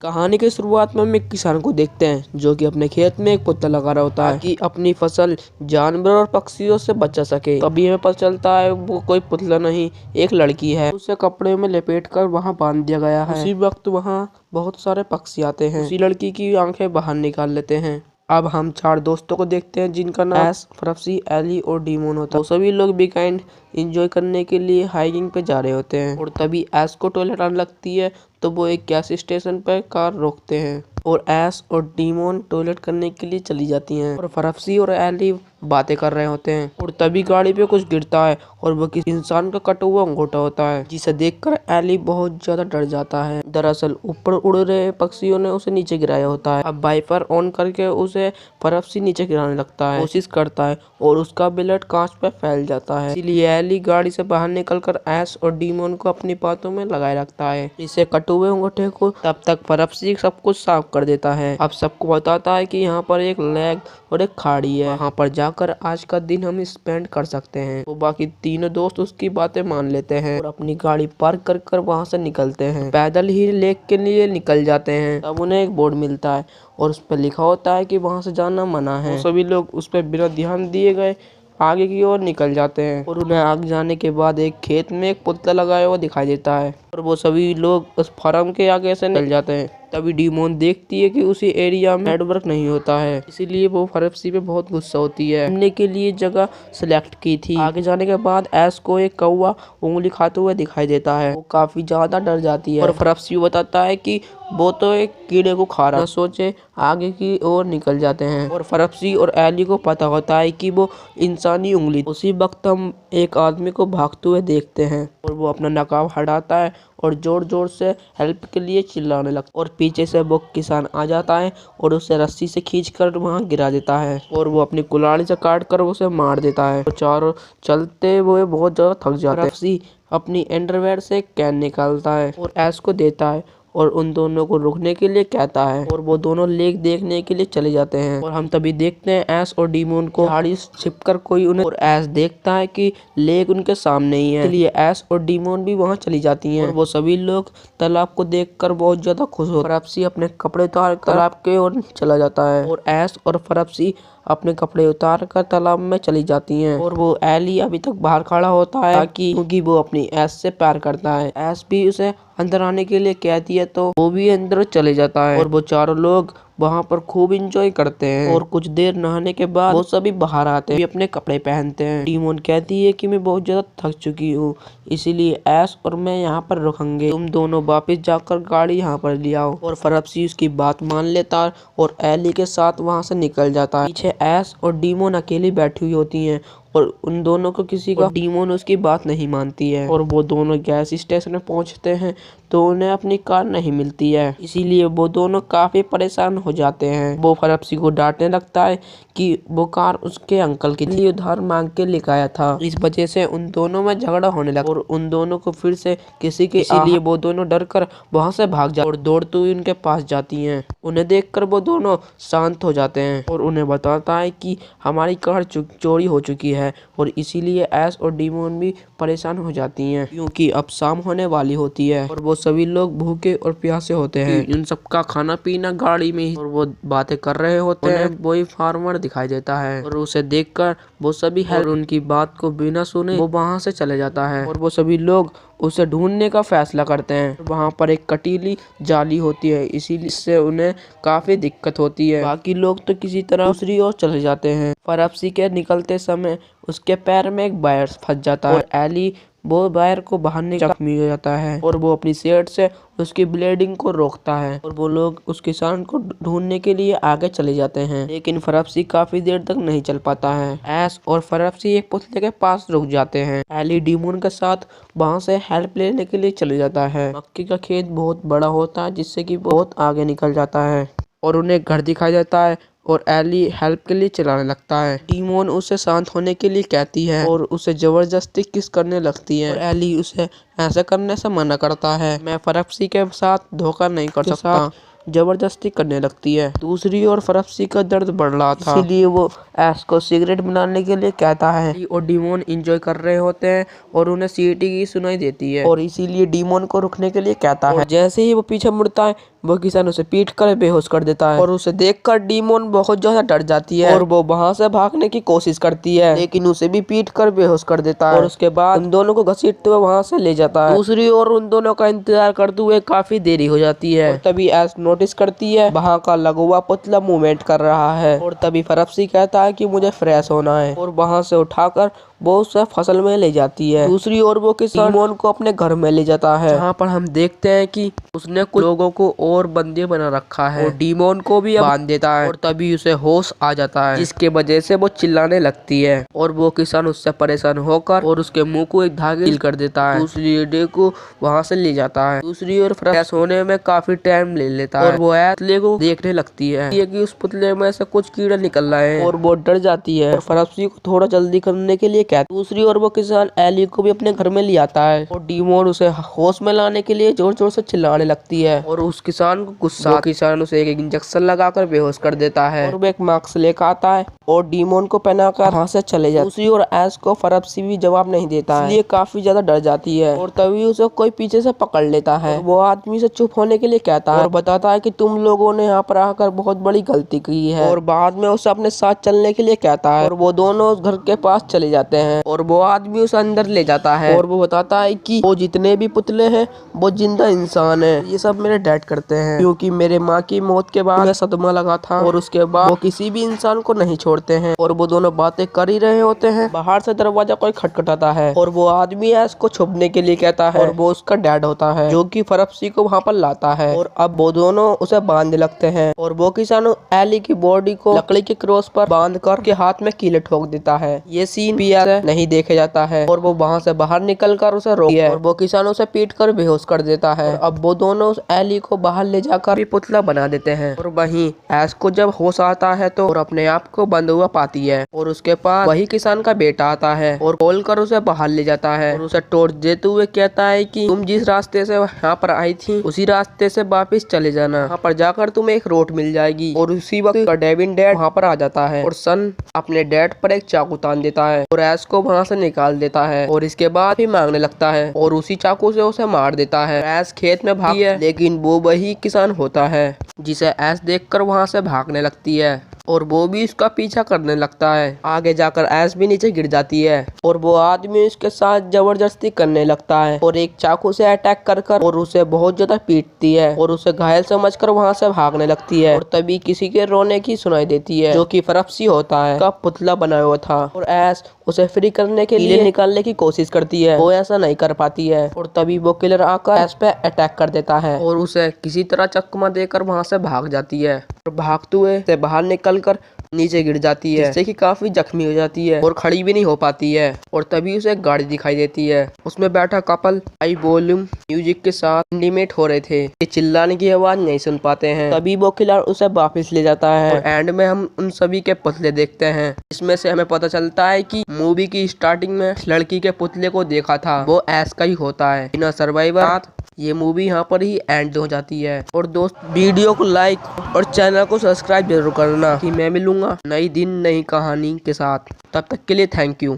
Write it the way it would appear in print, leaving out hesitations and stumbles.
कहानी की शुरुआत में हम एक किसान को देखते हैं जो कि अपने खेत में एक पुतला लगा रहा होता है कि अपनी फसल जानवरों और पक्षियों से बचा सके। तभी हमें पता चलता है वो कोई पुतला नहीं, एक लड़की है। उसे कपड़े में लपेट कर वहाँ बांध दिया गया है। उसी वक्त वहाँ बहुत सारे पक्षी आते हैं, उसी लड़की की आंखें बाहर निकाल लेते हैं। अब हम चार दोस्तों को देखते हैं जिनका नाम एस, फरफसी, एली और डीमोन होता है। वो सभी लोग वीकेंड एंजॉय करने के लिए हाइकिंग पे जा रहे होते हैं और तभी एस को टॉयलेट आने लगती है तो वो एक गैस स्टेशन पर कार रोकते हैं और एस और डीमोन टॉयलेट करने के लिए चली जाती हैं और फरफसी और एली बातें कर रहे होते हैं और तभी गाड़ी पे कुछ गिरता है और वो किसी इंसान का कटा हुआ अंगूठा होता है, जिसे देखकर एली बहुत ज्यादा डर जाता है। दरअसल ऊपर उड़ रहे पक्षियों ने उसे नीचे गिराया होता है। अब वाइपर ऑन करके उसे फरफसी नीचे गिराने लगता है, कोशिश करता है और उसका ब्लड कांच पे फैल जाता है। इसीलिए एली गाड़ी से बाहर निकलकर एस और डीमोन को अपनी बातों में लगाए रखता है। इसे कटे हुए अंगूठे को तब तक फरफसी सब कुछ साफ कर देता है। अब सबको बताता है कि यहाँ पर एक लेक और एक खाड़ी है, वहाँ पर जाकर आज का दिन हम स्पेंड कर सकते हैं। तो बाकी तीनों दोस्त उसकी बातें मान लेते हैं और अपनी गाड़ी पार्क कर कर वहाँ से निकलते हैं। पैदल ही लेक के लिए निकल जाते हैं। तब उन्हें एक बोर्ड मिलता है और उस पर लिखा होता है कि वहाँ से जाना मना है। तो सभी लोग उस पर बिना ध्यान दिए गए आगे की ओर निकल जाते हैं और उन्हें आगे जाने के बाद एक खेत में एक पुतला लगाया हुआ दिखाई देता है और वो सभी लोग उस फार्म के आगे से निकल जाते हैं। तभी डीमोन देखती है कि उसी एरिया में नेटवर्क नहीं होता है, इसीलिए वो फरफसी पे बहुत गुस्सा होती है। घूमने के लिए जगह सिलेक्ट की थी। आगे जाने के बाद एस को एक कौवा उंगली खाते हुए दिखाई देता है। वो काफी ज्यादा डर जाती है और फरफसी बताता है कि वो तो एक कीड़े को खा रहा है। सोचे आगे की ओर निकल जाते हैं और फरफसी और एली को पता होता है कि वो इंसानी उंगली। उसी वक्त हम एक आदमी को भागते हुए देखते हैं और वो अपना नकाब हटाता है और जोर जोर से हेल्प के लिए चिल्लाने लगता है और पीछे से वो किसान आ जाता है और उसे रस्सी से खींचकर वहां गिरा देता है और वो अपनी कुल्हाड़ी से काट कर उसे मार देता है। तो चारों चलते हुए बहुत ज्यादा थक जाते हैं। रस्सी अपनी अंडरवेयर से कैन निकालता है और एस को देता है और उन दोनों को रुकने के लिए कहता है और वो दोनों लेक देखने के लिए चले जाते हैं। और हम तभी देखते हैं एस और डीमोन को झाड़ी छिपकर कोई उन्हें और एस देखता है कि लेक उनके सामने ही है, इसलिए एस और डीमोन भी वहां चली जाती हैं और वो सभी लोग तालाब को देखकर बहुत ज्यादा खुश होते हैं। फरफसी अपने कपड़े उतार कर तालाब की ओर चला जाता है और एस और फरफसी अपने कपड़े उतार कर तालाब में चली जाती हैं और वो एली अभी तक बाहर खड़ा होता है ताकि क्योंकि वो अपनी एस से प्यार करता है। एस भी उसे अंदर आने के लिए कहती है तो वो भी अंदर चले जाता है और वो चारों लोग वहाँ पर खूब इंजॉय करते हैं और कुछ देर नहाने के बाद वो सभी बाहर आते हैं, अपने कपड़े पहनते हैं। डीमोन कहती है कि मैं बहुत ज्यादा थक चुकी हूँ, इसीलिए एस और मैं यहाँ पर रुकेंगे, तुम दोनों वापस जाकर गाड़ी यहाँ पर ले आओ। और फरफसी उसकी बात मान लेता है और एली के साथ वहाँ से निकल जाता है। पीछे एस और डीमोन अकेली बैठी हुई होती हैं और उन दोनों को किसी का डीमोन उसकी बात नहीं मानती है और वो दोनों गैस स्टेशन में पहुंचते हैं तो उन्हें अपनी कार नहीं मिलती है, इसीलिए वो दोनों काफी परेशान हो जाते हैं। वो फरफसी को डांटने लगता है कि वो कार उसके अंकल के लिए उधार मांग के लेकर आया था। इस वजह से उन दोनों में झगड़ा होने लगा और उन दोनों को फिर से किसी के इसीलिए वो दोनों डर कर वहाँ से भाग जाते और दौड़ते हुए उनके पास जाती हैं। उन्हें देखकर वो दोनों शांत हो जाते हैं और उन्हें बताता है कि हमारी कार चोरी हो चुकी है और इसीलिए एस और डीमोन भी परेशान हो जाती हैं क्योंकि अब शाम होने वाली होती है और वो सभी लोग भूखे और प्यासे होते हैं। इन सबका खाना पीना गाड़ी में ही और वो बातें कर रहे होते हैं। वही फार्मर दिखाई देता है और उसे देखकर वो सभी हेल्प उनकी बात को बिना सुने वो वहां से चले जाता है और वो सभी लोग उसे ढूंढने का फैसला करते हैं। वहाँ पर एक कटीली जाली होती है, इसीलिए उन्हें काफी दिक्कत होती है। बाकी लोग तो किसी तरह दूसरी ओर चले जाते हैं। फरफसी के निकलते समय उसके पैर में एक वायर फंस जाता है और एली वो वायर को बाहर जख्मी हो जाता है और वो अपनी शर्ट से उसकी ब्लीडिंग को रोकता है और वो लोग उस किसान को ढूंढने के लिए आगे चले जाते हैं, लेकिन फरफसी काफी देर तक नहीं चल पाता है। एस और फरफसी एक पुतले के पास रुक जाते हैं। एली डीमोन के साथ वहां से हेल्प लेने के लिए चले जाता है। मक्के का खेत बहुत बड़ा होता है जिससे कि बहुत आगे निकल जाता है और उन्हें घर दिखाई देता है और एली हेल्प के लिए चिल्लाने लगता है। डीमोन उसे शांत होने के लिए कहती है और उसे जबरदस्ती किस करने लगती है और एली उसे ऐसा करने से मना करता है। मैं फरफसी के साथ धोखा नहीं कर सकता, जबरदस्ती करने लगती है। दूसरी ओर फरफ्सी का दर्द बढ़ रहा था, इसीलिए वो एस को सिगरेट बनाने के लिए कहता है और डीमोन एंजॉय कर रहे होते हैं और उन्हें सीटी की सुनाई देती है और इसीलिए डीमोन को रुकने के लिए कहता है। जैसे ही वो पीछे मुड़ता है वो किसान उसे पीट कर बेहोश कर देता है और उसे देखकर डीमोन बहुत ज्यादा डर जाती है और वो वहां से भागने की कोशिश करती है, लेकिन उसे भी पीट कर बेहोश कर देता है और उसके बाद उन दोनों को घसीटते हुए वहां से ले जाता है। दूसरी ओर उन दोनों का इंतजार करते हुए काफी देरी हो जाती है और तभी एस नोटिस करती है वहां का लगा हुआ पुतला मूवमेंट कर रहा है और तभी फरफ्सी कहता है कि मुझे फ्रेश होना है और वहां से उठाकर वो उसे फसल में ले जाती है। दूसरी ओर वो किसान डीमोन को अपने घर में ले जाता है, जहाँ पर हम देखते हैं कि उसने कुछ लोगों को और बंदी बना रखा है और डीमोन को भी बांध देता है और तभी उसे होश आ जाता है, जिसके वजह से वो चिल्लाने लगती है और वो किसान उससे परेशान होकर और उसके मुंह को एक धागे सील कर देता है। दूसरी लेडी को वहाँ से ले जाता है। दूसरी ओर फ्रेश होने में काफी टाइम ले लेता है और वो पुतले को देखने लगती है कि उस पुतले में से कुछ कीड़े निकल रहे हैं और वो डर जाती है और फरफ्सी को थोड़ा जल्दी करने के लिए कहता है। दूसरी ओर वो किसान एली को भी अपने घर में ले आता है और डीमोन उसे होश में लाने के लिए जोर जोर से चिल्लाने लगती है और उस किसान को गुस्सा किसान उसे एक इंजेक्शन लगाकर बेहोश कर देता है और वो एक मास्क लेकर आता है और डीमोन को पहनाकर वहाँ से चले जाता है। दूसरी ओर एस को फरफ्सी भी जवाब नहीं देता है, इसलिए काफी ज्यादा डर जाती है और तभी उसे कोई पीछे से पकड़ लेता है। वो आदमी से चुप होने के लिए कहता है और बताता है कि तुम लोगों ने यहाँ पर आकर बहुत बड़ी गलती की है और बाद में उसे अपने साथ चलने के लिए कहता है और वो दोनों उस घर के पास चले जाते हैं और वो आदमी उसे अंदर ले जाता है और वो बताता है कि वो जितने भी पुतले हैं वो जिंदा इंसान है, ये सब मेरे डैड करते हैं क्योंकि मेरे माँ की मौत के बाद सदमा लगा था और उसके बाद वो किसी भी इंसान को नहीं छोड़ते हैं। और वो दोनों बातें कर ही रहे होते हैं, बाहर से दरवाजा कोई खटखटाता है और वो आदमी एस को छुपने के लिए कहता है और वो उसका डैड होता है जो कि फरफ्सी को वहाँ पर लाता है और अब वो दोनों उसे बांधने लगते हैं और वो किसान एली की बॉडी को लकड़ी के क्रॉस पर बांध कर के हाथ में कीले ठोक देता है। ये सीन भी नहीं देखे जाता है और वो वहाँ से बाहर निकल कर उसे रोकता है और वो किसान उसे पीट कर बेहोश कर देता है। अब वो दोनों उस एली को बाहर ले जाकर भी पुतला बना देते हैं और वहीं एस को जब होश आता है तो और अपने आप को बंद हुआ पाती है और उसके पास वही किसान का बेटा आता है और खोल कर उसे बाहर ले जाता है और उसे टॉर्च देते हुए कहता है कि तुम जिस रास्ते से यहाँ पर आई थी उसी रास्ते से वापिस चले जाना, वहाँ पर जाकर तुम्हें एक रोड मिल जाएगी। और उसी वक्त डेविन डैड वहाँ पर आ जाता है और सन अपने डैड पर एक चाकू तान देता है और एस को वहाँ से निकाल देता है और इसके बाद भी मांगने लगता है और उसी चाकू से उसे मार देता है। एस खेत में भागी है लेकिन वो वही किसान होता है जिसे एस देखकर वहाँ से भागने लगती है और वो भी उसका पीछा करने लगता है। आगे जाकर एस भी नीचे गिर जाती है और वो आदमी उसके साथ जबरदस्ती करने लगता है और एक चाकू से अटैक कर और उसे बहुत ज्यादा पीटती है और उसे घायल समझकर वहाँ से भागने लगती है और तभी किसी के रोने की सुनाई देती है जो कि फरफ्सी होता है का पुतला बनाया हुआ था और एस उसे फ्री करने के लिए निकालने की कोशिश करती है। वो ऐसा नहीं कर पाती है और तभी वो किलर आकर एस पे अटैक कर देता है और उसे किसी तरह चकमा देकर वहाँ से भाग जाती है और भागते हुए से बाहर निकल कर नीचे गिर जाती है जिससे कि काफी जख्मी हो जाती है और खड़ी भी नहीं हो पाती है और तभी उसे एक गाड़ी दिखाई देती है। उसमें बैठा कपल हाई वॉल्यूम म्यूजिक के साथ इंटीमेट हो रहे थे, ये चिल्लाने की आवाज नहीं सुन पाते हैं। तभी वो किलर उसे वापस ले जाता है और एंड में हम उन सभी के पुतले देखते हैं। इसमें से हमें पता चलता है कि मूवी की स्टार्टिंग में लड़की के पुतले को देखा था वो एस का ही होता है। बिना सर्वाइवर ये मूवी यहाँ पर ही एंड हो जाती है। और दोस्त वीडियो को लाइक और चैनल को सब्सक्राइब जरूर करना कि मैं मिलूंगा नई दिन नई कहानी के साथ। तब तक के लिए थैंक यू।